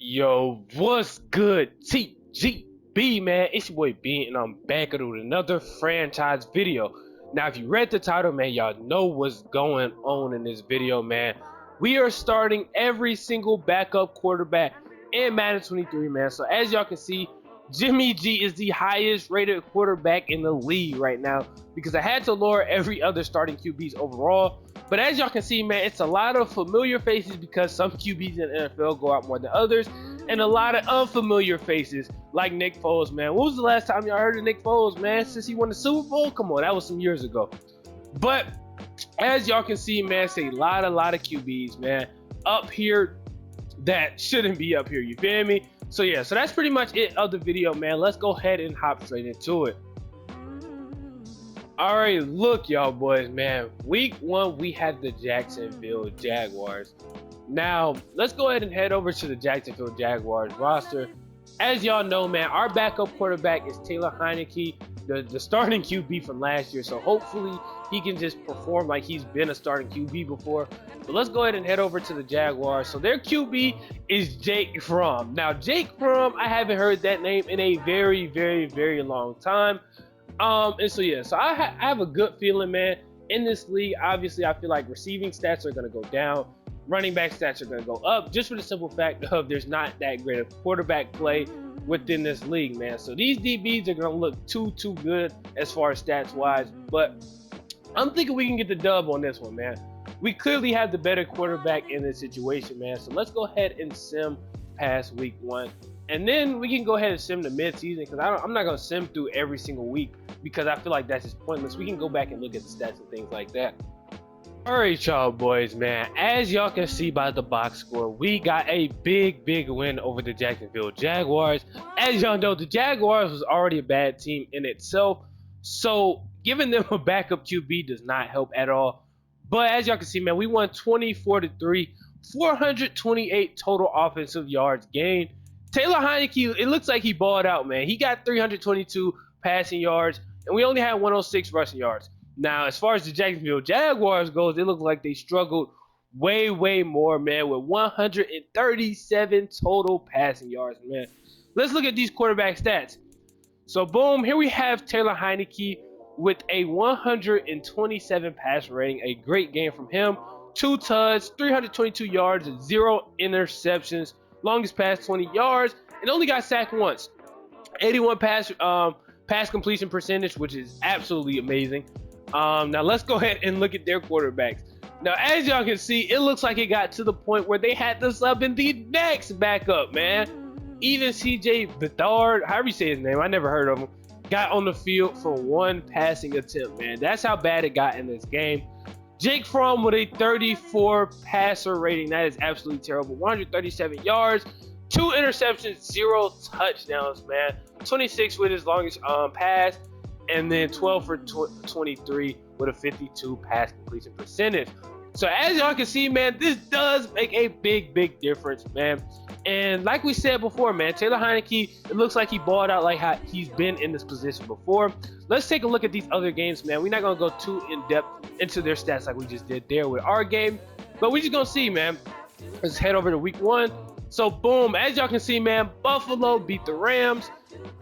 Yo, what's good? TGB, man. It's your boy Bean, and I'm back with another franchise video. Now, if you read the title, man, y'all know what's going on in this video, man. We are starting every single backup quarterback in Madden 23, man. So, as y'all can see, Jimmy G is the highest rated quarterback in the league right now because I had to lower every other starting QBs overall. But as y'all can see, man, it's a lot of familiar faces because some QBs in the NFL go out more than others, and a lot of unfamiliar faces like Nick Foles, man. When was the last time y'all heard of Nick Foles, man? Since he won the Super Bowl? Come on, that was some years ago. But as y'all can see, man, it's a lot of QBs, man, up here that shouldn't be up here. You feel me? So yeah, so that's pretty much it of the video, man. Let's go ahead and hop straight into it. Alright, look, y'all boys, man. Week 1, we had the Jacksonville Jaguars. Now, let's go ahead and head over to the Jacksonville Jaguars roster. As y'all know, man, our backup quarterback is Taylor Heinicke, the starting QB from last year. So hopefully he can just perform like he's been a starting QB before. But let's go ahead and head over to the Jaguars. So their QB is Jake Fromm. Now, Jake Fromm, I haven't heard that name in a very long time. And so yeah, so I have a good feeling, man. In this league, obviously, I feel like receiving stats are going to go down. Running back stats are going to go up just for the simple fact of there's not that great of quarterback play within this league, man. So these DBs are going to look too good as far as stats wise. But I'm thinking we can get the dub on this one, man. We clearly have the better quarterback in this situation, man. So let's go ahead and sim past week 1. And then we can go ahead and sim the mid-season because I'm not going to sim through every single week because I feel like that's just pointless. We can go back and look at the stats and things like that. Alright, y'all boys, man. As y'all can see by the box score, we got a big win over the Jacksonville Jaguars. As y'all know, the Jaguars was already a bad team in itself, so giving them a backup QB does not help at all. But as y'all can see, man, we won 24-3, 428 total offensive yards gained. Taylor Heinicke, it looks like he balled out, man. He got 322 passing yards, and we only had 106 rushing yards. Now, as far as the Jacksonville Jaguars goes, it looked like they struggled way more, man, with 137 total passing yards, man. Let's look at these quarterback stats. So, boom, here we have Taylor Heinicke with a 127 pass rating, a great game from him. 2 tuds, 322 yards, 0 interceptions. Longest pass 20 yards, and only got sacked once. 81 pass completion percentage, which is absolutely amazing. Now let's go ahead and look at their quarterbacks. Now, as y'all can see, it looks like it got to the point where they had to sub in the next backup, man. Even CJ Bedard, however you say his name, I never heard of him, got on the field for 1 passing attempt, man. That's how bad it got in this game. Jake Fromm with a 34 passer rating. That is absolutely terrible. 137 yards, 2 interceptions, 0 touchdowns, man. 26 with his longest pass, and then 12 for 23 with a 52 pass completion percentage. So as y'all can see, man, this does make a big difference, man. And like we said before, man, Taylor Heinicke, it looks like he balled out like how he's been in this position before. Let's take a look at these other games, man. We're not going to go too in-depth into their stats like we just did there with our game, but we're just going to see, man. Let's head over to week 1. So, boom, as y'all can see, man, Buffalo beat the Rams.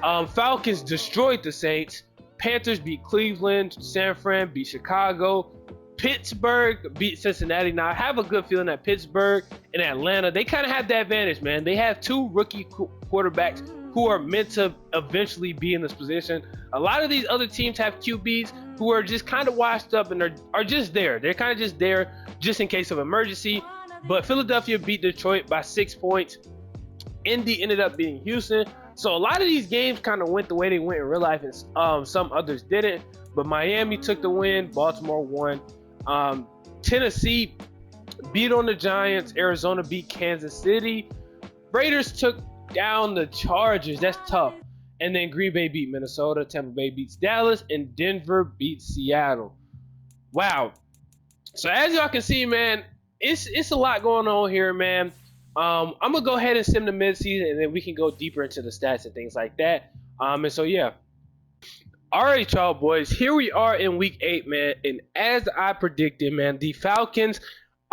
Falcons destroyed the Saints. Panthers beat Cleveland. San Fran beat Chicago. Pittsburgh beat Cincinnati. Now, I have a good feeling that Pittsburgh and Atlanta, they kind of have the advantage, man. They have 2 rookie quarterbacks who are meant to eventually be in this position. A lot of these other teams have QBs who are just kind of washed up and are just there. They're kind of just there just in case of emergency. But Philadelphia beat Detroit by 6 points. Indy ended up beating Houston. So a lot of these games kind of went the way they went in real life, and some others didn't. But Miami took the win. Baltimore won. Tennessee beat on the Giants. Arizona beat Kansas City. Raiders took down the Chargers. That's tough. And then Green Bay beat Minnesota. Tampa Bay beats Dallas. And Denver beats Seattle. Wow. So as y'all can see, man, it's a lot going on here, man. I'm going to go ahead and sim the midseason, and then we can go deeper into the stats and things like that. And so, yeah. Alright, y'all boys, here we are in week 8, man, and as I predicted, man, the Falcons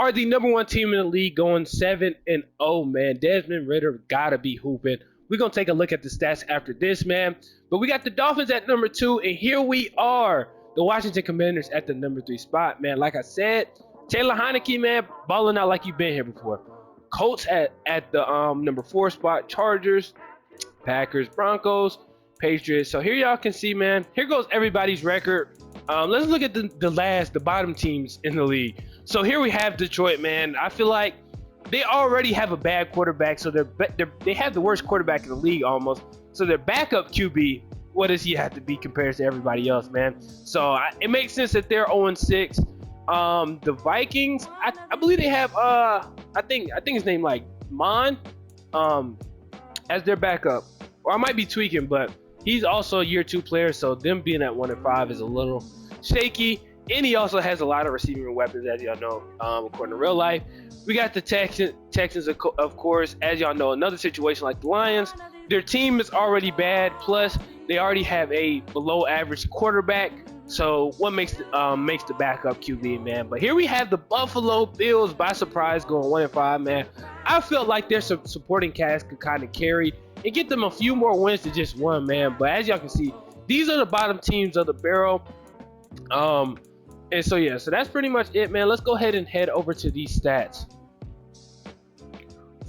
are the #1 team in the league, going 7-0, man. Desmond Ridder gotta be hooping. We're gonna take a look at the stats after this, man. But we got the Dolphins at #2, and here we are, the Washington Commanders at the #3 spot, man. Like I said, Taylor Heineke, man, balling out like you've been here before. Colts at the #4 spot, Chargers, Packers, Broncos, Patriots. So here y'all can see, man, here goes everybody's record. Let's look at the bottom teams in the league. So here we have Detroit, man. I feel like they already have a bad quarterback, so they have the worst quarterback in the league almost. So their backup QB, what does he have to be compared to everybody else, man? So it makes sense that they're 0-6. The Vikings, I believe they have I think his name like Mon as their backup, or I might be tweaking, but he's also a year 2 player, so them being at 1-5 is a little shaky. And he also has a lot of receiving weapons, as y'all know, according to real life. We got the Texans, of course, as y'all know, another situation like the Lions. Their team is already bad, plus they already have a below average quarterback. So what makes the backup QB, man? But here we have the Buffalo Bills, by surprise, going 1-5, man. I felt like their supporting cast could kind of carry and get them a few more wins to just one, man. But as y'all can see, these are the bottom teams of the barrel. And so yeah, so that's pretty much it, man. Let's go ahead and head over to these stats.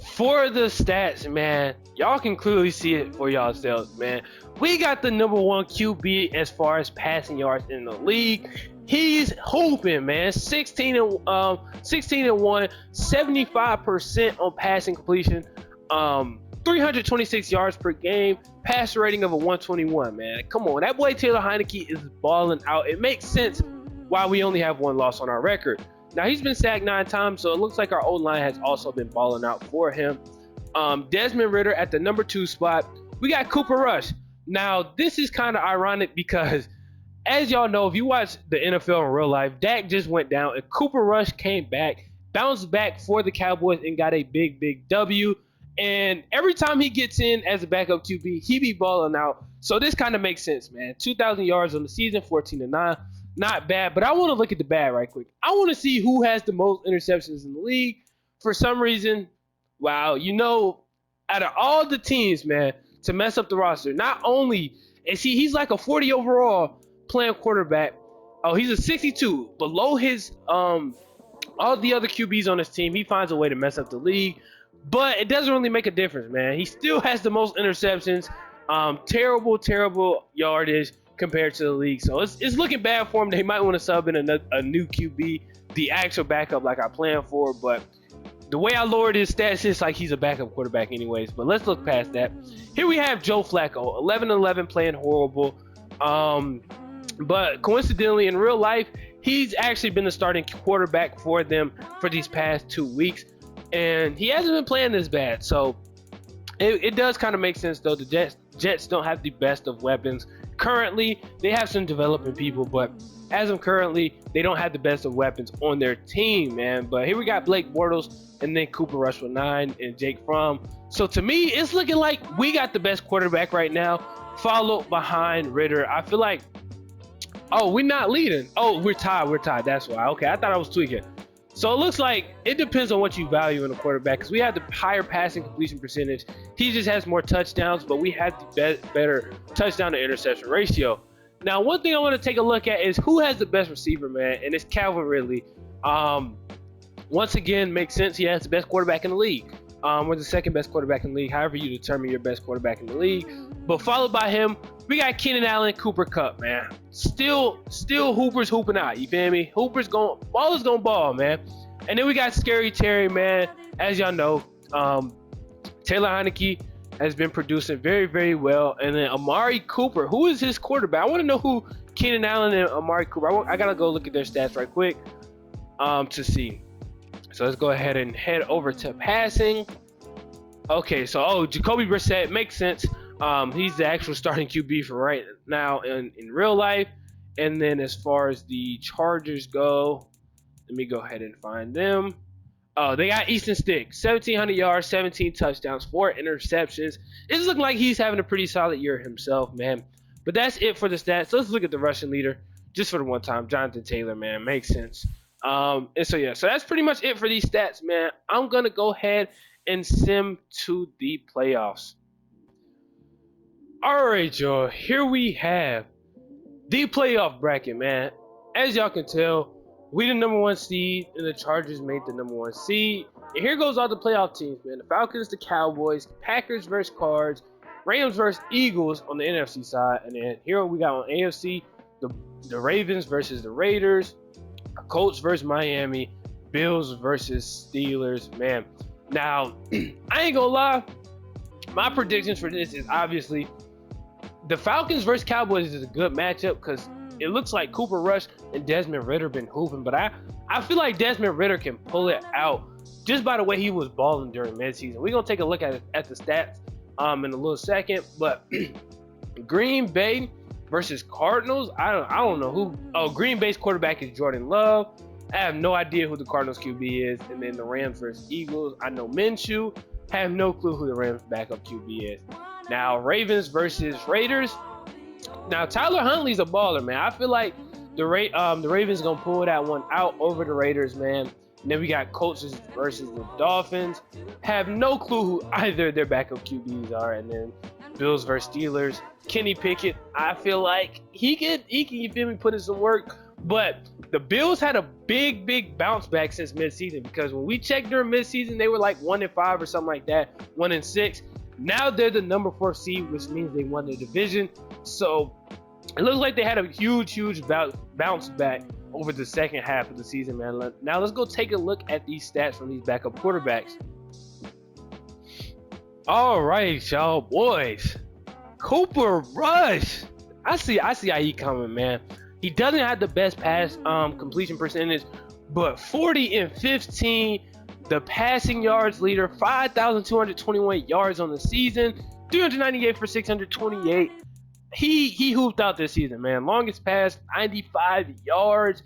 For the stats, man, y'all can clearly see it for yourselves, man. We got the #1 QB as far as passing yards in the league. He's hooping, man. 16-1, 75% on passing completion, 326 yards per game, passer rating of a 121, man. Come on, that boy Taylor Heineke is balling out. It makes sense why we only have 1 loss on our record. Now, he's been sacked 9 times, so it looks like our O-line has also been balling out for him. Desmond Ridder at the #2 spot. We got Cooper Rush. Now, this is kind of ironic because, as y'all know, if you watch the NFL in real life, Dak just went down, and Cooper Rush came back, bounced back for the Cowboys, and got a big, big W. And every time he gets in as a backup QB, he be balling out. So this kind of makes sense, man. 2,000 yards on the season, 14-9. Not bad, but I want to look at the bad right quick. I want to see who has the most interceptions in the league. For some reason, wow, you know, out of all the teams, man, to mess up the roster, not only is he's like a 40 overall playing quarterback. Oh, he's a 62 below his all the other QBs on his team. He finds a way to mess up the league, but it doesn't really make a difference, man. He still has the most interceptions. Terrible yardage compared to the league. So it's looking bad for him. They might want to sub in a new QB, the actual backup like I planned for, but the way I lowered his stats, it's like he's a backup quarterback anyways. But let's look past that. Here we have Joe Flacco, 11-11, playing horrible. But coincidentally, in real life, he's actually been the starting quarterback for them for these past 2 weeks, and he hasn't been playing this bad. So it does kind of make sense, though. The Jets don't have the best of weapons. Currently, they have some developing people, but as of currently, they don't have the best of weapons on their team, man. But here we got Blake Bortles, and then Cooper Rush with 9, and Jake Fromm. So to me, it's looking like we got the best quarterback right now, followed behind Ridder. I feel like, oh, we're not leading. Oh, we're tied. That's why. Okay, I thought I was tweaking. So it looks like it depends on what you value in a quarterback, because we have the higher passing completion percentage. He just has more touchdowns, but we have the better touchdown to interception ratio. Now, one thing I want to take a look at is who has the best receiver, man, and it's Calvin Ridley. Once again, makes sense. He has the best quarterback in the league. We're the second best quarterback in the league, however you determine your best quarterback in the league. But followed by him, we got Keenan Allen, Cooper Kupp, man. Still Hooper's hooping out, you feel me? Baller's gonna ball, man. And then we got Scary Terry, man. As y'all know, Taylor Heineke has been producing very, very well. And then Amari Cooper, who is his quarterback? I want to know who Keenan Allen and Amari Cooper. I gotta go look at their stats right quick to see. So let's go ahead and head over to passing. Okay, so Jacoby Brissett makes sense. He's the actual starting QB for right now in real life. And then as far as the Chargers go, let me go ahead and find them. Oh, they got Easton Stick, 1,700 yards, 17 touchdowns, 4 interceptions. It's looking like he's having a pretty solid year himself, man. But that's it for the stats. So let's look at the rushing leader just for the one time. Jonathan Taylor, man, makes sense. And so yeah, so that's pretty much it for these stats, man. I'm gonna go ahead and sim to the playoffs. All right, y'all. Here we have the playoff bracket, man. As y'all can tell, we the number one seed, and the Chargers made the number one seed. And here goes all the playoff teams, man. The Falcons, the Cowboys, Packers versus Cards, Rams versus Eagles on the NFC side, and then here we got on AFC the Ravens versus the Raiders, Colts versus Miami, Bills versus Steelers. Man, now I ain't gonna lie, my predictions for this is obviously the Falcons versus Cowboys is a good matchup because it looks like Cooper Rush and Desmond Ridder been hooping, but I feel like Desmond Ridder can pull it out just by the way he was balling during midseason. We're gonna take a look at the stats in a little second, but Green Bay versus Cardinals, I don't know who. Oh, Green Bay's quarterback is Jordan Love. I have no idea who the Cardinals QB is. And then the Rams versus Eagles, I know Minshew. I have no clue who the Rams backup QB is. Now Ravens versus Raiders. Now Tyler Huntley's a baller, man. I feel like the Ravens gonna pull that one out over the Raiders, man. And then we got Colts versus the Dolphins. Have no clue who either their backup QBs are. And then Bills versus Steelers. Kenny Pickett, I feel like he can, you feel me, put in some work. But the Bills had a big bounce back since midseason, because when we checked during midseason, they were like 1-5 or something like that, 1-6. Now they're the number 4 seed, which means they won the division. So it looks like they had a huge bounce back over the second half of the season, man. Now let's go take a look at these stats from these backup quarterbacks. All right, y'all boys. Cooper Rush. I see how he coming, man. He doesn't have the best pass completion percentage, but 40 and 15, the passing yards leader, 5,221 yards on the season, 398 for 628. He hooped out this season, man. Longest pass, 95 yards.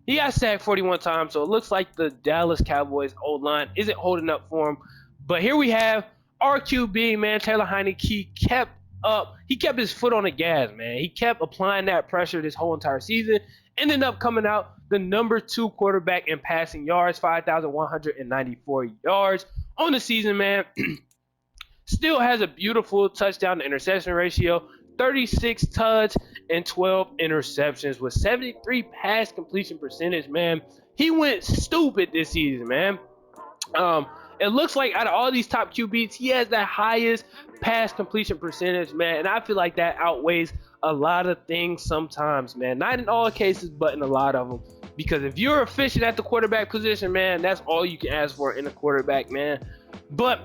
He got sacked 41 times, so it looks like the Dallas Cowboys O-line isn't holding up for him. But here we have our QB, man, Taylor Heinicke. He kept his foot on the gas, man. He kept applying that pressure this whole entire season. Ended up coming out the number 2 quarterback in passing yards, 5,194 yards on the season, man. Still has a beautiful touchdown to interception ratio, 36 touchdowns and 12 interceptions with 73 pass completion percentage, man. He went stupid this season, man. It looks like out of all these top QBs, he has the highest pass completion percentage, man. And I feel like that outweighs a lot of things sometimes, man. Not in all cases, but in a lot of them. Because if you're efficient at the quarterback position, man, that's all you can ask for in a quarterback, man. But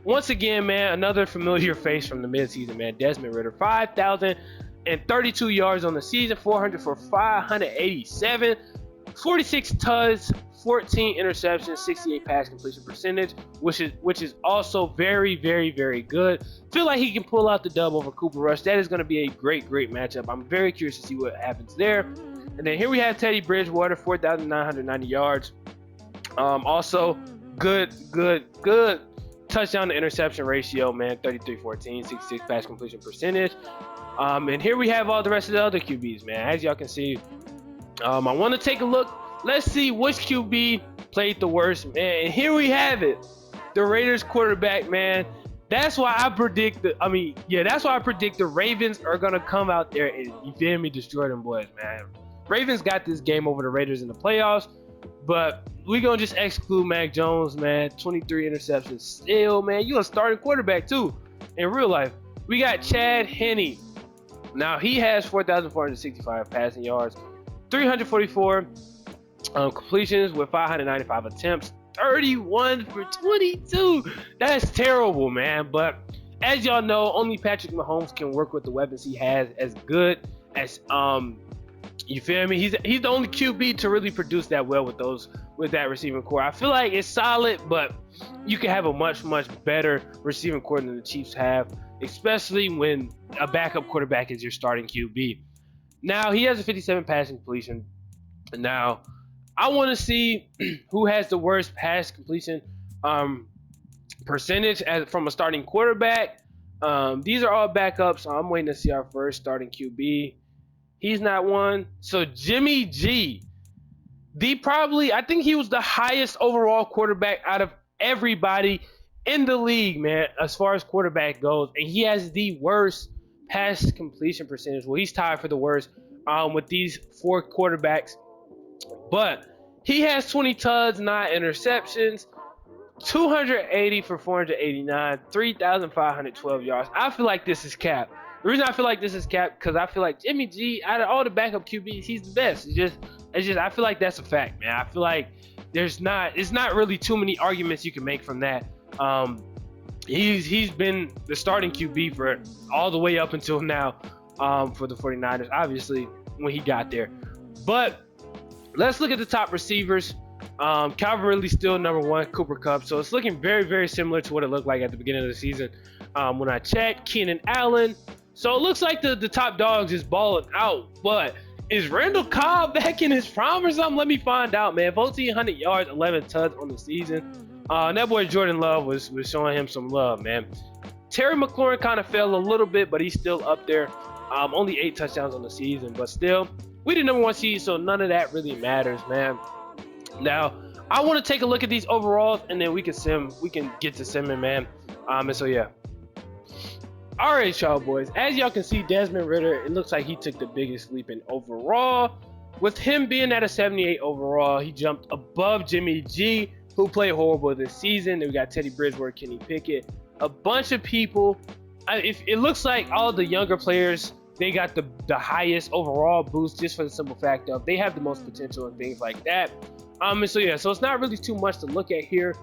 once again, man, another familiar face from the midseason, man. Desmond Ridder, 5,032 yards on the season, 400 for 587, 46 touchdowns, 14 interceptions, 68 pass completion percentage, which is also very good. Feel like he can pull out the dub over Cooper Rush. That is going to be a great matchup. I'm very curious to see what happens there. And then here we have Teddy Bridgewater, 4,990 yards. Also good touchdown to interception ratio, man, 33-14, 66 pass completion percentage. And here we have all the rest of the other QBs, man. As y'all can see, I want to take a look. Let's see which QB played the worst, man. And here we have it. The Raiders quarterback, man. That's why I predict the Ravens are going to come out there and, you feel me, destroy them boys, man. Ravens got this game over the Raiders in the playoffs, but we're going to just exclude Mac Jones, man. 23 interceptions still, man. You're a starting quarterback, too, in real life. We got Chad Henne. Now, he has 4,465 passing yards, 344 completions with 595 attempts, 31 for 22. That's terrible, man. But as y'all know, only Patrick Mahomes can work with the weapons he has as good as you feel me? He's the only QB to really produce that well with that receiving core. I feel like it's solid, but you can have a much better receiving core than the Chiefs have, especially when a backup quarterback is your starting QB. Now he has a 57 passing completion. Now I want to see who has the worst pass completion percentage from a starting quarterback. These are all backups, so I'm waiting to see our first starting QB. He's not one. So Jimmy G I think he was the highest overall quarterback out of everybody in the league, man, as far as quarterback goes. And he has the worst pass completion percentage. Well, he's tied for the worst with these 4 quarterbacks. But he has 20 tuds, 9 interceptions, 280 for 489, 3,512 yards. I feel like this is cap. The reason I feel like this is cap because I feel like Jimmy G, out of all the backup QBs, he's the best. It's just I feel like that's a fact, man. I feel like it's not really too many arguments you can make from that. He's been the starting QB for all the way up until now for the 49ers, obviously when he got there. But let's look at the top receivers. Calvin Ridley's still number 1, Cooper Kupp. So it's looking very, very similar to what it looked like at the beginning of the season when I checked. Keenan Allen. So it looks like the top dogs is balling out. But is Randall Cobb back in his prime or something? Let me find out, man. 1,400 yards, 11 tuds on the season. That boy Jordan Love was showing him some love, man. Terry McLaurin kind of fell a little bit, but he's still up there. Only 8 touchdowns on the season, but still, we the number 1 seed, so none of that really matters, man. Now, I want to take a look at these overalls, and then we can get to simming, man. And so yeah. All right, y'all boys. As y'all can see, Desmond Ridder, it looks like he took the biggest leap in overall. With him being at a 78 overall, he jumped above Jimmy G, who played horrible this season. Then we got Teddy Bridgewater, Kenny Pickett, a bunch of people. It looks like all the younger players, they got the highest overall boost just for the simple fact of they have the most potential and things like that. And so yeah, so it's not really too much to look at here,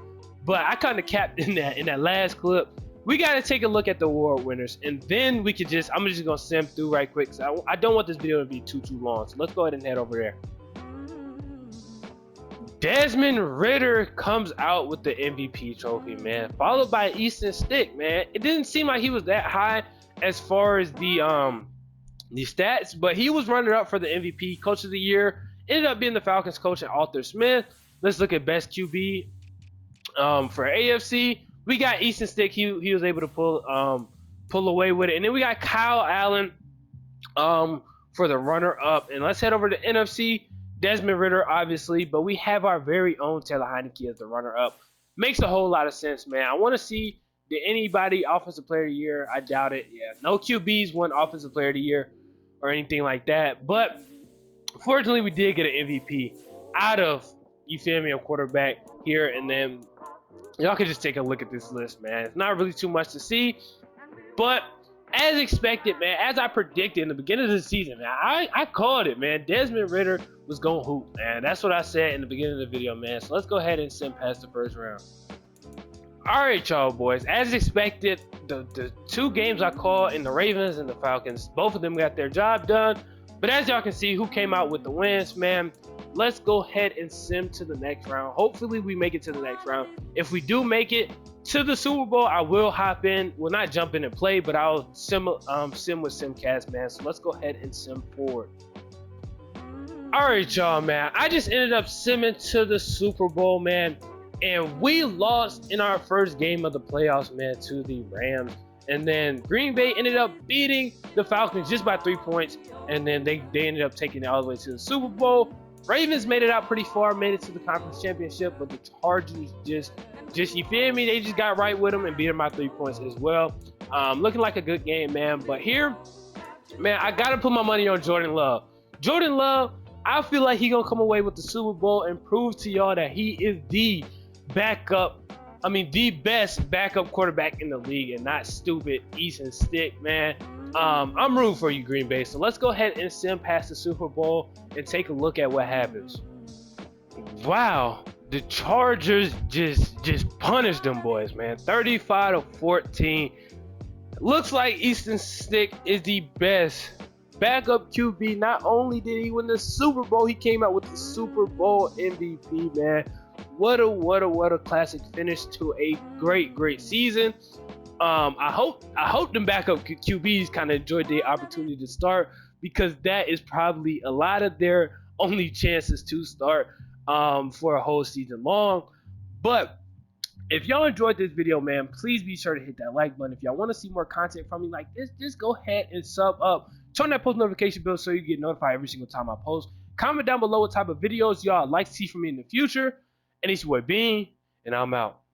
but I kind of capped in that last clip. We got to take a look at the award winners, and then we could I'm just gonna sim through right quick. So I don't want this video to be too long, so let's go ahead and head over there. Desmond Ridder comes out with the MVP trophy, man, followed by Easton Stick, man. It didn't seem like he was that high as far as the stats, but he was running up for the MVP, Coach of the Year. Ended up being the Falcons coach and Arthur Smith. Let's look at best QB for AFC. We got Easton Stick. He was able to pull away with it, and then we got Kyle Allen for the runner up. And let's head over to NFC. Desmond Ridder, obviously, but we have our very own Taylor Heineke as the runner up. Makes a whole lot of sense, man. I want to see, did anybody offensive player of the year? I doubt it. Yeah, no QBs won offensive player of the year or anything like that. But fortunately, we did get an MVP out of, you feel me, a quarterback here. And then y'all can just take a look at this list, man. It's not really too much to see, but as expected, man, as I predicted in the beginning of the season, man, I called it, man. Desmond Ridder was going to hoop, man. That's what I said in the beginning of the video, man. So let's go ahead and sim past the first round. All right, y'all boys. As expected, the 2 games I called in the Ravens and the Falcons, both of them got their job done. But as y'all can see, who came out with the wins, man. Let's go ahead and sim to the next round. Hopefully, we make it to the next round. If we do make it to the Super Bowl, I will hop in. Well, not jump in and play, but I'll sim with Simcast, man. So let's go ahead and sim forward. All right, y'all, man. I just ended up simming to the Super Bowl, man. And we lost in our first game of the playoffs, man, to the Rams. And then Green Bay ended up beating the Falcons just by 3 points. And then they ended up taking it all the way to the Super Bowl. Ravens made it out pretty far, made it to the conference championship, but the Chargers just you feel me? They just got right with them and beat them by 3 points as well. Looking like a good game, man. But here, man, I got to put my money on Jordan Love. Jordan Love, I feel like he going to come away with the Super Bowl and prove to y'all that he is the best backup quarterback in the league and not stupid Easton Stick, man. I'm rooting for you, Green Bay. So let's go ahead and sim past the Super Bowl and take a look at what happens. Wow, the Chargers just punished them boys, man. 35-14. Looks like Easton Stick is the best backup QB. Not only did he win the Super Bowl, he came out with the Super Bowl MVP, man. What a classic finish to a great season. I hope them backup QBs kind of enjoyed the opportunity to start, because that is probably a lot of their only chances to start for a whole season long. But if y'all enjoyed this video, man, please be sure to hit that like button. If y'all want to see more content from me like this, just go ahead and sub up. Turn that post notification bell so you get notified every single time I post. Comment down below what type of videos y'all like to see from me in the future. And it's your boy Bean, and I'm out.